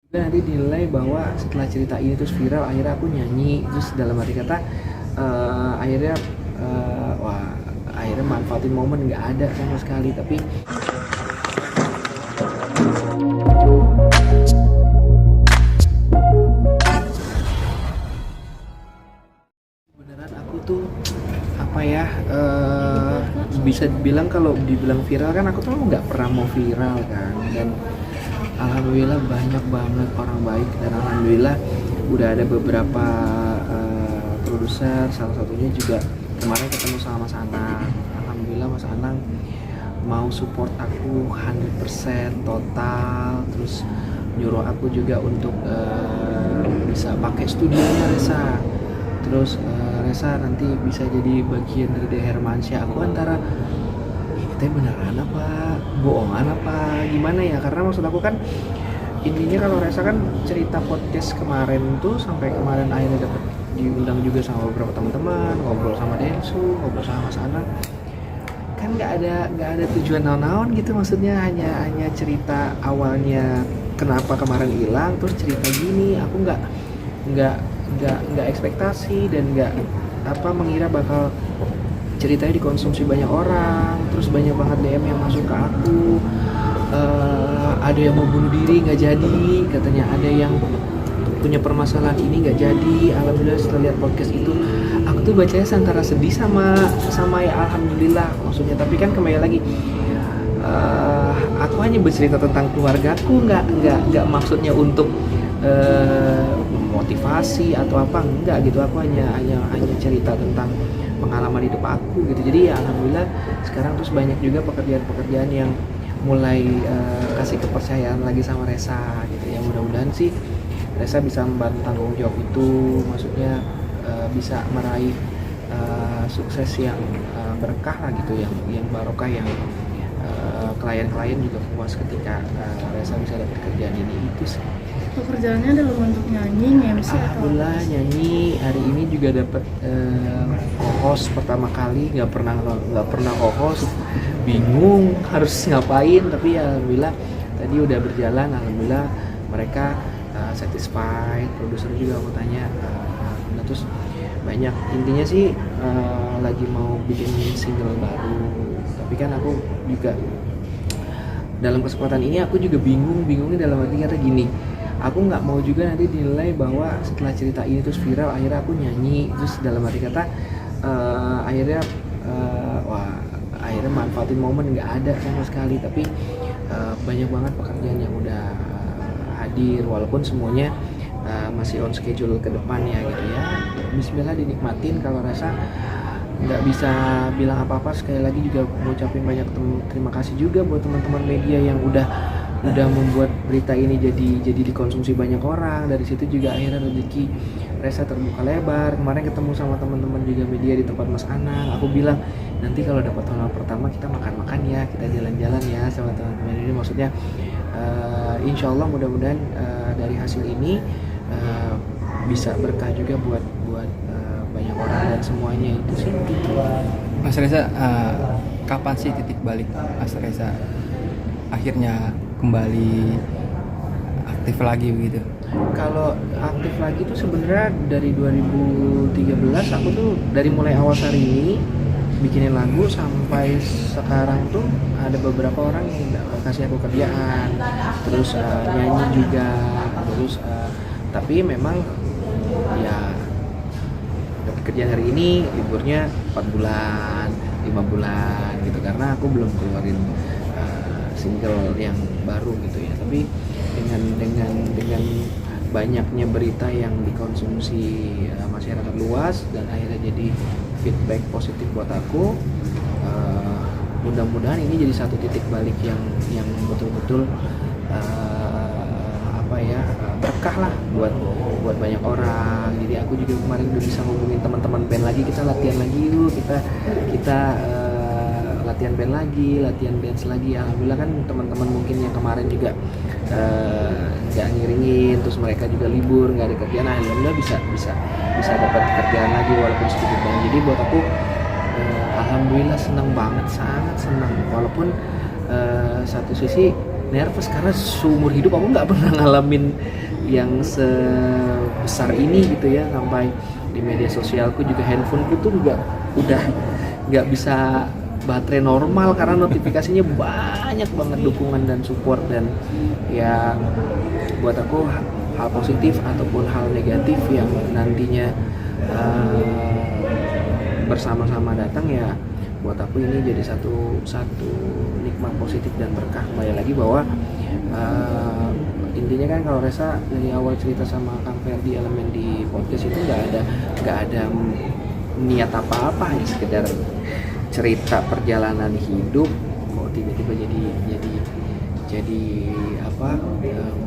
Dan nanti dinilai bahwa setelah cerita ini terus viral, akhirnya aku nyanyi, terus dalam arti kata akhirnya wah, akhirnya manfaatin momen nggak ada sama sekali. Tapi beneran aku tuh apa ya, bisa dibilang, kalau dibilang viral kan aku tuh nggak pernah mau viral kan. Dan alhamdulillah banyak banget orang baik, dan alhamdulillah udah ada beberapa produser, salah satunya juga kemarin ketemu sama Mas Anang. Alhamdulillah Mas Anang mau support aku 100% total, terus nyuruh aku juga untuk bisa pakai studionya Resa. Terus Resa nanti bisa jadi bagian dari The Hermansyah. Aku antara teh beneran apa bohongan apa gimana ya, karena maksud aku kan intinya kalau Resa kan cerita podcast kemarin tuh sampai kemarin akhirnya dapat diundang juga sama beberapa teman-teman, ngobrol sama Densu, ngobrol sama Mas Anang, kan nggak ada tujuan naon-naon gitu, maksudnya hanya cerita awalnya kenapa kemarin hilang, terus cerita gini. Aku nggak nggak ekspektasi dan nggak mengira bakal ceritanya dikonsumsi banyak orang, terus banyak banget DM yang masuk ke aku. Ada yang mau bunuh diri nggak jadi, katanya ada yang punya permasalahan ini nggak jadi. Alhamdulillah setelah lihat podcast itu aku tuh bacanya antara sedih sama ya alhamdulillah maksudnya. Tapi kan kembali lagi, aku hanya bercerita tentang keluargaku, nggak maksudnya untuk motivasi atau apa, enggak gitu. Aku hanya cerita tentang pengalaman hidup aku gitu. Jadi ya alhamdulillah sekarang terus banyak juga pekerjaan-pekerjaan yang mulai kasih kepercayaan lagi sama Resa gitu ya. Mudah-mudahan sih Resa bisa membantu tanggung jawab itu, maksudnya bisa meraih sukses yang berkah lah gitu, yang barokah, yang klien-klien juga puas ketika Resa bisa dapat kerjaan ini. Itu sih. Pekerjaannya dalam bentuk nyanyi, MC atau Alhamdulillah nyanyi. Hari ini juga dapat co-host pertama kali, nggak pernah co-host, bingung harus ngapain. Tapi ya alhamdulillah tadi udah berjalan, alhamdulillah mereka satisfied. Produser juga aku tanya, nah, terus banyak intinya sih lagi mau bikin single baru. Tapi kan aku juga dalam kesempatan ini aku juga bingungnya dalam arti kata gini, aku nggak mau juga nanti dinilai bahwa setelah cerita ini terus viral, akhirnya aku nyanyi, terus dalam arti kata akhirnya wah, akhirnya manfaatin momen nggak ada sama sekali. Tapi banyak banget pekerjaan yang udah hadir, walaupun semuanya masih on schedule ke depannya gitu ya. Bismillah dinikmatin. Kalau Rasa nggak bisa bilang apa-apa, sekali lagi juga ngucapin banyak terima kasih juga buat teman-teman media yang udah membuat berita ini jadi dikonsumsi banyak orang. Dari situ juga akhirnya rezeki Resa terbuka lebar. Kemarin ketemu sama teman-teman juga media di tempat Mas Anang, aku bilang nanti kalau dapat honor pertama kita makan-makan ya, kita jalan-jalan ya sama teman-teman ini. Maksudnya insya Allah mudah-mudahan dari hasil ini bisa berkah juga buat banyak orang dan semuanya. Itu sih gitu. Mas Reza, kapan sih titik balik Mas Reza akhirnya kembali aktif lagi begitu? Kalau aktif lagi tuh sebenarnya dari 2013. Aku tuh dari mulai awal hari ini bikinin lagu sampai sekarang tuh ada beberapa orang yang kasih aku kerjaan, terus nyanyi juga, terus tapi memang ya dapat kerjaan hari ini, liburnya 4 bulan 5 bulan gitu, karena aku belum keluarin single yang baru gitu ya. Tapi dengan banyaknya berita yang dikonsumsi masyarakat luas dan akhirnya jadi feedback positif buat aku, mudah-mudahan ini jadi satu titik balik yang betul-betul berkah lah buat banyak orang. Jadi aku juga kemarin udah bisa ngomongin teman-teman band lagi, kita latihan lagi yuk, kita latihan band lagi, latihan dance lagi. Alhamdulillah kan teman-teman mungkin yang kemarin juga nggak ngiringin, terus mereka juga libur nggak ada kerjaan, alhamdulillah bisa dapat kerjaan lagi walaupun sedikit banget. Jadi buat aku alhamdulillah senang banget, sangat senang. Walaupun satu sisi nervous karena seumur hidup aku nggak pernah ngalamin yang sebesar ini gitu ya, sampai di media sosialku juga, handphoneku tuh juga udah nggak bisa baterai normal karena notifikasinya banyak banget dukungan dan support. Dan ya buat aku hal positif ataupun hal negatif yang nantinya bersama-sama datang, ya buat aku ini jadi satu nikmat positif dan berkah. Kembali lagi bahwa intinya kan kalau Resa dari awal cerita sama Kang Ferdi elemen di podcast itu nggak ada niat apa-apa, hanya sekedar cerita perjalanan hidup kok tiba-tiba jadi apa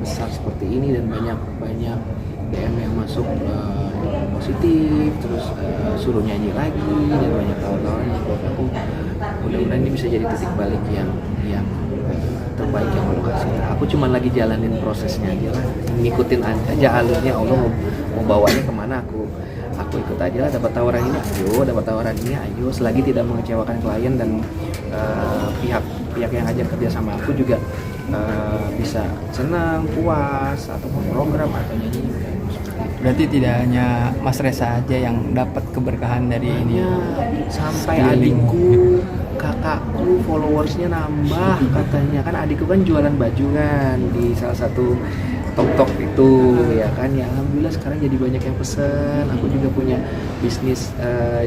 besar seperti ini, dan banyak DM yang masuk positif, terus suruh nyanyi lagi, dan banyak tawaran buat aku. Mudah-mudahan ini bisa jadi titik balik yang terbaik yang Allah kasih. Aku cuma lagi jalanin prosesnya aja lah, ngikutin aja alurnya Allah mau bawanya kemana, aku ikut aja lah. Dapat tawaran ini ayo, dapat tawaran ini ayo, selagi tidak mengecewakan klien dan pihak yang ajak kerja sama aku juga bisa senang, puas, ataupun program atau nyanyi. Berarti tidak hanya Mas Resa aja yang dapat keberkahan dari ini, sampai sekeliling. adikku, kakakku followersnya nambah katanya. Kan adikku kan jualan baju kan di salah satu tok itu ya kan, ya alhamdulillah sekarang jadi banyak yang pesen. Aku juga punya bisnis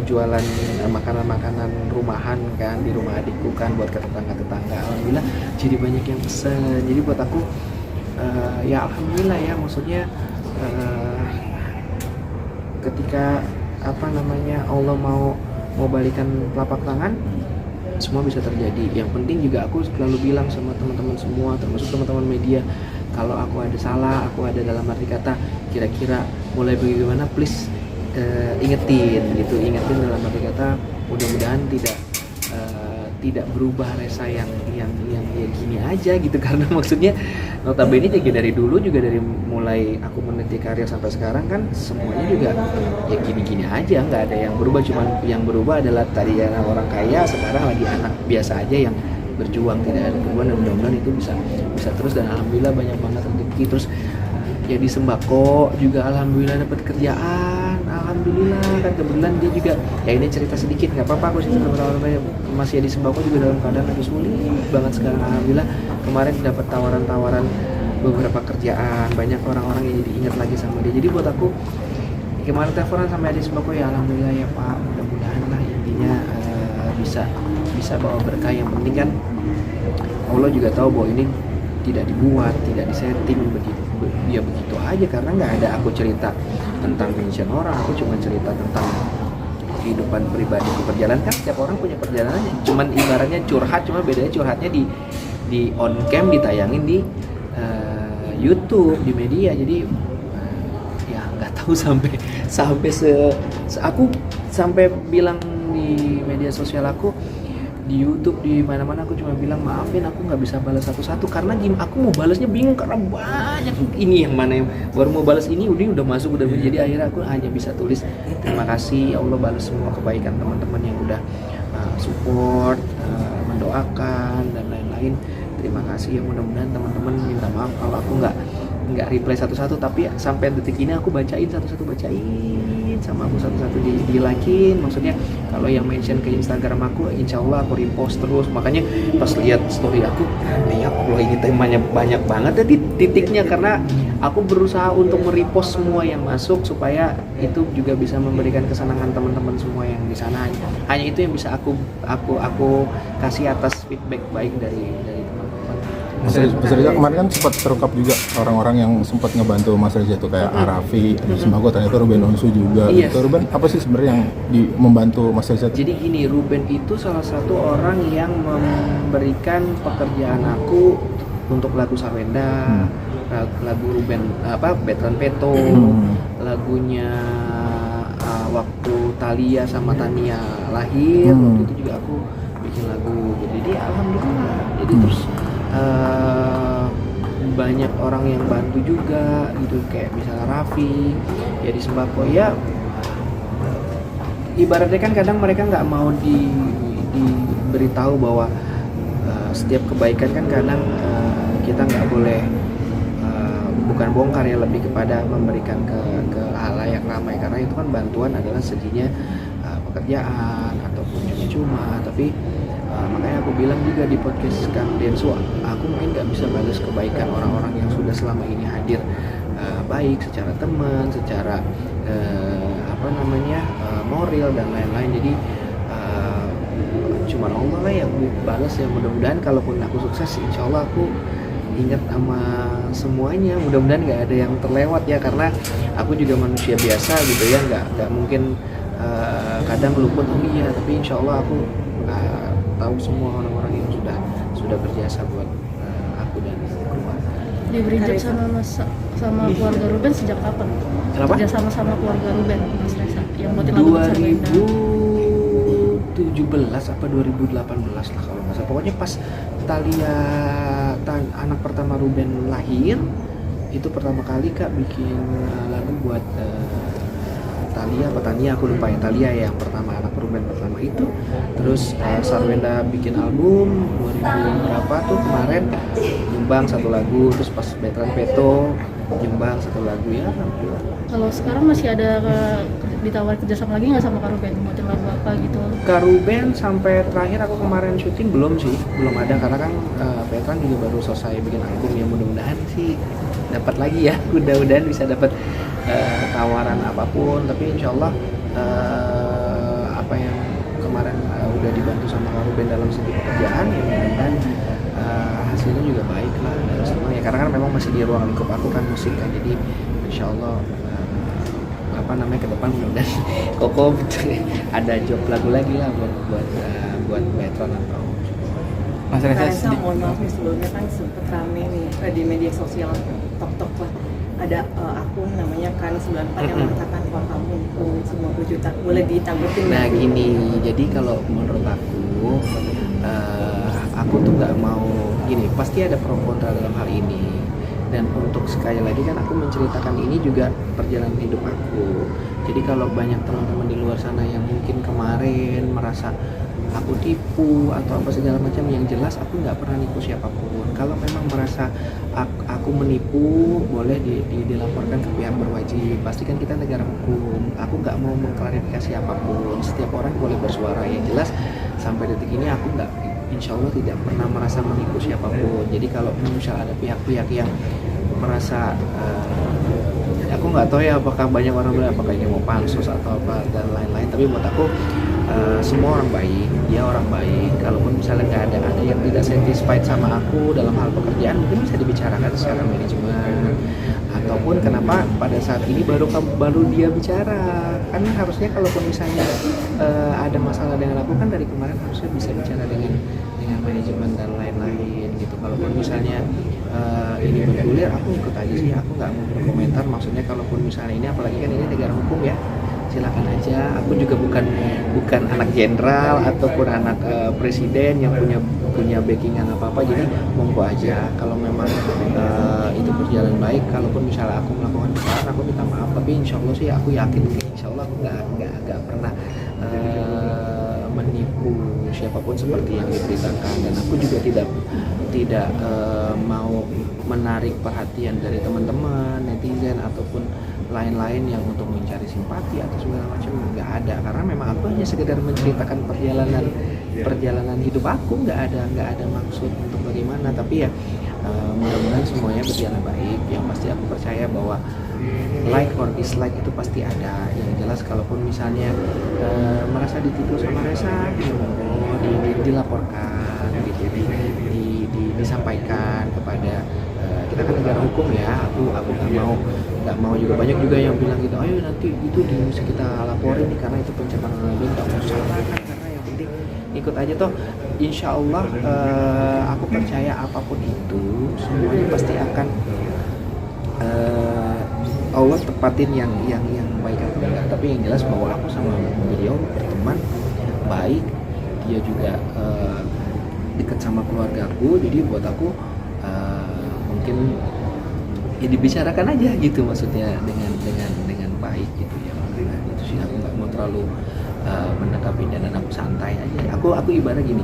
jualan makanan rumahan kan di rumah adikku kan, buat ke tetangga, alhamdulillah jadi banyak yang pesen. Jadi buat aku ya alhamdulillah ya, maksudnya ketika Allah mau balikan telapak tangan, semua bisa terjadi. Yang penting juga aku selalu bilang sama teman-teman semua, termasuk teman-teman media, kalau aku ada salah, aku ada dalam arti kata kira-kira mulai bagaimana, please ingetin dalam arti kata, mudah-mudahan tidak berubah Resa yang ya gini aja gitu. Karena maksudnya notabene juga dari dulu, juga dari mulai aku meniti karir sampai sekarang kan semuanya juga ya gini-gini aja, nggak ada yang berubah. Cuman yang berubah adalah tadi ya orang kaya, sekarang lagi anak biasa aja yang berjuang, tidak ada perubahan. Dan mudah-mudahan itu bisa terus, dan alhamdulillah banyak banget rezeki. Terus jadi sembako juga alhamdulillah dapat kerjaan, alhamdulillah kan. Kebetulan dia juga, ya ini cerita sedikit nggak apa-apa, aku cerita berapa masih di sembako juga dalam keadaan lagi sulit banget sekarang. Alhamdulillah kemarin dapat tawaran beberapa kerjaan, banyak orang-orang yang jadi ingat lagi sama dia. Jadi buat aku kemarin teleponan sama di sembako, ya alhamdulillah ya Pak, mudah-mudahan lah intinya bisa bawa berkah. Yang penting kan Allah juga tahu bahwa ini tidak dibuat, tidak disetting, begitu aja. Karena nggak ada aku cerita tentang mention orang, aku cuma cerita tentang kehidupan pribadi perjalanan. Kan setiap orang punya perjalanannya, cuman ibaratnya curhat, cuma bedanya curhatnya di on cam, ditayangin di YouTube, di media. Jadi ya nggak tahu sampai aku sampai bilang di media sosial aku, di YouTube, di mana-mana, aku cuma bilang maafin aku nggak bisa balas satu-satu karena aku mau balasnya bingung karena banyak. Ini yang mana yang baru mau balas ini udah masuk jadi akhirnya aku hanya bisa tulis terima kasih ya Allah, balas semua kebaikan teman-teman yang udah support, mendoakan dan lain-lain. Terima kasih ya, mudah-mudahan teman-teman minta maaf kalau aku nggak reply satu-satu, tapi sampai detik ini aku bacain satu-satu, sama aku satu-satu di like-in. Maksudnya kalau yang mention ke Instagram aku, insya Allah aku repost terus. Makanya pas lihat story aku, ya Allah ini temanya banyak banget tadi titiknya, karena aku berusaha untuk merepost semua yang masuk supaya itu juga bisa memberikan kesenangan teman-teman semua yang di sana. Hanya itu yang bisa aku kasih atas feedback baik dari teman-teman. Mas Reza kemarin kan sempat terungkap juga orang-orang yang sempat ngebantu Mas Reza itu kayak Arafi, sembako, ternyata Ruben Onsu juga. Iya. Itu Ruben apa sih sebenarnya yang membantu Mas Reza? Jadi gini, Ruben itu salah satu orang yang memberikan pekerjaan aku untuk lagu Sawenda, lagu Ruben Betran Peto, lagunya waktu Thalia sama Tania lahir, waktu itu juga aku bikin lagu. Jadi alhamdulillah. Jadi terus banyak orang yang bantu juga gitu, kayak misalnya Raffi ya di sembako. Ya ibaratnya kan kadang mereka nggak mau diberitahu bahwa setiap kebaikan kan kadang kita nggak boleh bukan bongkar ya, lebih kepada memberikan ke halayak ramai, karena itu kan bantuan adalah seginya pekerjaan ataupun cuma-cuma. Tapi makanya aku bilang juga di podcast Kang Densu, aku mungkin nggak bisa balas kebaikan orang-orang yang sudah selama ini hadir, baik secara teman, secara moral dan lain-lain. Jadi cuma Allah lah yang balas ya. Mudah-mudahan kalaupun aku sukses, insya Allah aku ingat sama semuanya, mudah-mudahan nggak ada yang terlewat ya, karena aku juga manusia biasa gitu ya, nggak mungkin kadang luput. Iya, tapi insya Allah aku tahu semua orang-orang yang sudah berjasa buat aku dan keluarga. Diberi job sama keluarga Ruben sejak kapan? Kenapa? Kerja sama keluarga Ruben, Mas Reza, yang buatin lagu buat Sarwenda. 2017 apa 2018 lah kalau nggak salah. Pokoknya pas Thalia anak pertama Ruben lahir, itu pertama kali Kak bikin lagu buat Thalia apa Tania, aku lupa ya. Thalia ya yang pertama, anak Ruben pertama itu. Terus Sarwenda bikin album 2000 berapa tuh kemarin, nyumbang satu lagu. Terus pas Veteran Peto nyumbang satu lagu ya. Kalau sekarang masih ada ditawar kerjasama lagi nggak sama Kak Ruben, buatin lagu apa gitu? Kak Ruben sampai terakhir aku kemarin syuting belum ada, karena kan Veteran juga baru selesai bikin album ya. Mudah-mudahan sih dapat lagi ya, mudah-mudahan bisa dapat tawaran apapun. Tapi insya Allah apa yang kemarin udah dibantu sama Kak Ruben dalam segi pekerjaan ya, mudah-mudahan hasilnya juga baik lah dan semuanya, karena kan memang masih di ruang lingkup aku kan musik kan. Jadi insya Allah ke depan mudah-mudahan Koko ada job lagu lagi lah buat Veteran atau Mas Reza mohon maaf nih, sebelumnya kan sempet rame nih di media sosial TikTok lah, ada akun namanya kan 94 yang mengatakan uang kamu 90 juta, boleh ditanggapi? Nah gini, jadi kalau menurut aku tuh nggak mau gini, pasti ada pro kontra dalam hal ini. Dan untuk sekali lagi kan aku menceritakan ini juga perjalanan hidup aku. Jadi kalau banyak teman-teman di luar sana yang mungkin kemarin merasa aku tipu atau apa segala macam, yang jelas aku nggak pernah nipu siapapun. Kalau memang merasa aku menipu, boleh dilaporkan ke pihak berwajib. Pastikan kita negara hukum. Aku nggak mau mengklarifikasi apapun. Setiap orang boleh bersuara. Yang jelas sampai detik ini aku nggak, insya Allah tidak pernah merasa menipu siapapun. Jadi kalau misalnya ada pihak-pihak yang merasa aku nggak tahu ya apakah banyak orang bilang apakah ini mau pansus atau apa dan lain-lain, tapi buat aku semua orang baik, dia orang baik. Kalaupun misalnya nggak ada yang tidak satisfied sama aku dalam hal pekerjaan, mungkin bisa dibicarakan secara manajemen, ataupun kenapa pada saat ini baru dia bicara. Kan harusnya kalaupun misalnya ada masalah dengan aku kan dari kemarin harusnya bisa bicara dengan manajemen dan lain-lain gitu. Kalaupun misalnya ini bergulir, aku ikut aja sih, aku nggak mau berkomentar. Maksudnya kalaupun misalnya ini, apalagi kan ini negara hukum ya, silakan aja. Aku juga bukan anak jenderal ataupun anak presiden yang punya backingan apa-apa. Jadi monggo aja kalau memang itu berjalan baik. Kalaupun misalnya aku melakukan kesalahan, aku minta maaf. Tapi insya Allah sih aku yakin, insya Allah aku nggak pernah menipu siapapun seperti yang diberitakan. Dan aku juga tidak mau menarik perhatian dari teman-teman, netizen ataupun lain-lain yang untuk mencari simpati atau segala macam, nggak ada. Karena memang aku hanya sekedar menceritakan perjalanan hidup aku, nggak ada maksud untuk bagaimana. Tapi ya mudah-mudahan semuanya berjalan baik. Yang pasti aku percaya bahwa like or dislike itu pasti ada. Yang jelas kalaupun misalnya merasa ditipu sama Reza, dilaporkan gitu, disampaikan kepada kita kan negara hukum ya. Aku nggak mau juga, banyak juga yang bilang gitu, ayo nanti itu bisa kita laporin nih karena itu pencemaran nama baik. Nggak usah kan, karena yang penting ikut aja toh. Insya Allah aku percaya apapun itu semuanya pasti akan Allah tepatin yang baik atau enggak. Tapi yang jelas bahwa aku sama beliau berteman baik, dia juga dekat sama keluargaku. Jadi buat aku mungkin ya dibicarakan aja gitu, maksudnya dengan baik gitu ya. Nah, itu sih aku nggak mau terlalu mendekapinya, dan aku santai aja. Aku ibarat gini,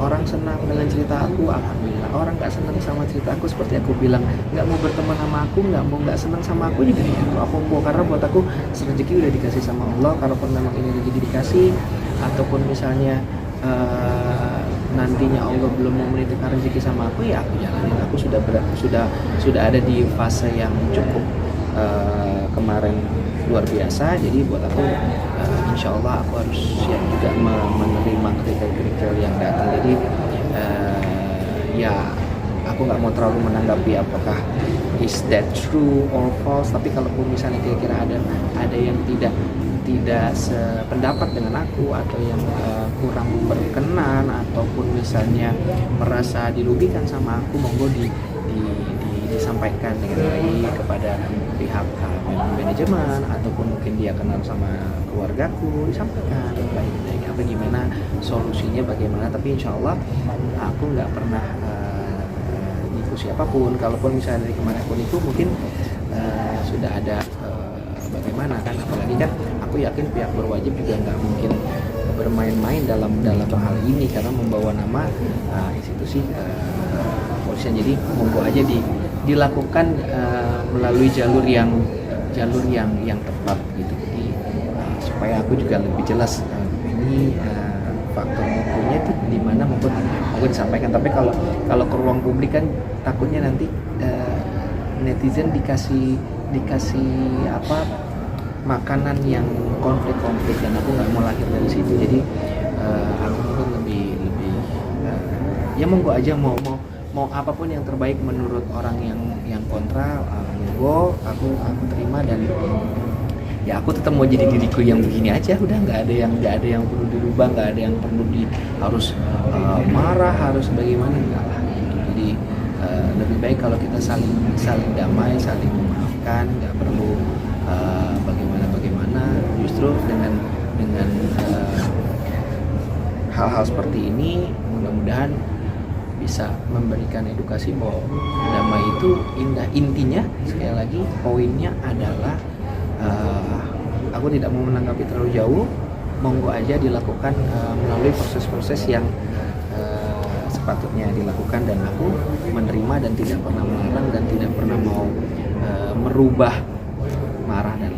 orang senang dengan cerita aku, alhamdulillah. orang nggak senang sama cerita aku, seperti aku bilang nggak mau berteman sama aku, nggak senang sama aku juga ya aku mau, karena buat aku rezeki udah dikasih sama Allah. Kalaupun memang ini rezeki dikasih, ataupun misalnya nantinya Allah belum mau menitipkan rezeki sama aku, ya aku jalanin. Aku sudah ada di fase yang cukup kemarin luar biasa, jadi buat aku insya Allah aku harus siap juga menerima kriteria yang datang. Jadi ya aku nggak mau terlalu menanggapi apakah is that true or false, tapi kalaupun misalnya kira-kira ada yang tidak sependapat dengan aku, atau yang kurang berkenan, ataupun misalnya merasa dirugikan sama aku, monggo disampaikan dengan baik kepada pihak manajemen, ataupun mungkin dia kenal sama keluargaku, disampaikan baik-baik apa gimana solusinya bagaimana. Tapi insya Allah aku nggak pernah nipu siapapun. Kalaupun misalnya dari kemarin pun itu mungkin sudah ada bagaimana kan, apalagi kan aku yakin pihak berwajib juga nggak mungkin bermain-main dalam hal ini, karena membawa nama institusi kepolisian. Jadi monggo aja dilakukan melalui jalur yang tepat gitu. Jadi supaya aku juga lebih jelas ini faktor hukumnya itu di mana, monggo disampaikan. Tapi kalau ke ruang publik kan takutnya nanti netizen dikasih makanan yang konflik, dan aku nggak mau lahir dari situ. Jadi aku mungkin lebih ya monggo aja, mau apapun yang terbaik menurut orang yang kontra, monggo aku terima, dan ya aku tetap mau jadi diriku yang begini aja. Udah nggak ada yang perlu dirubah, nggak ada yang perlu harus marah, harus bagaimana, enggak lah gitu. Jadi lebih baik kalau kita saling damai, saling memaafkan, nggak perlu bagaimana. Justru dengan hal-hal seperti ini mudah-mudahan bisa memberikan edukasi bahwa damai itu indah. Intinya sekali lagi poinnya adalah aku tidak mau menanggapi terlalu jauh, monggo aja dilakukan melalui proses-proses yang sepatutnya dilakukan, dan aku menerima dan tidak pernah melarang dan tidak pernah mau merubah marah dan